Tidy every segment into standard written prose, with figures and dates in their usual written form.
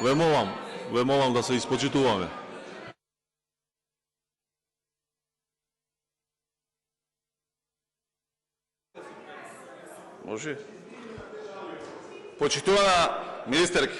Ве молам да се испочитуваме. Може? Почитувана министерки,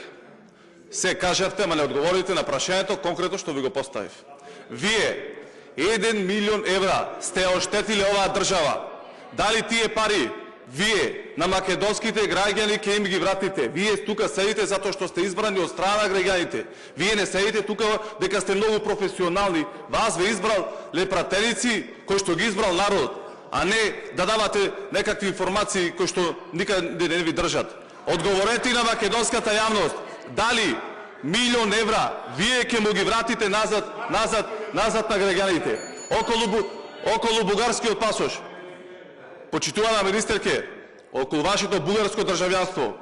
се кажавте, ама не одговорите на прашањето конкретно што ви го поставив. Вие 1 милион евра сте оштетили оваа држава. Дали тие пари вие на македонските граѓани ќе им ги вратите? Вие тука седите затоа што сте избрани од страна на граѓаните. Вие не седите тука дека сте многу професионални. Вас ве избрал лепрателици кои што ги избрал народот, а не да давате некакви информации кои што никаде не ви држат. Одговорете на македонската јавност, дали милион евра вие ќе му ги вратите назад на граѓаните околу бугарскиот пасош. Почитувана министерке, околу вашето бугарско државјанство,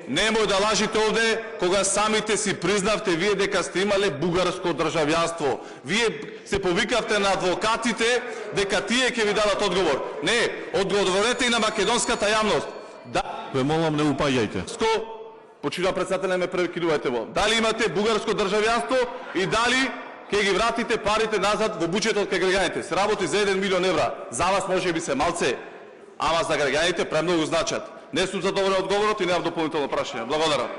немој да лажите овде кога самите си признавте вие дека сте имале бугарско државјанство. Вие се повикавте на адвокатите дека тие ќе ви дадат одговор. Не, одговорете и на македонската јавност. Ве молам, не упаѓајте. Почитувана председател, не ме прекинувајте во. Дали имате бугарско државјанство и дали ќе ги вратите парите назад во буџетот кај граѓаните? Се работи за 1 милион евра. За вас може би се малце, ама за граѓаните премногу значат. Не сум задоволен од одговорот и немам дополнително прашање. Благодарам.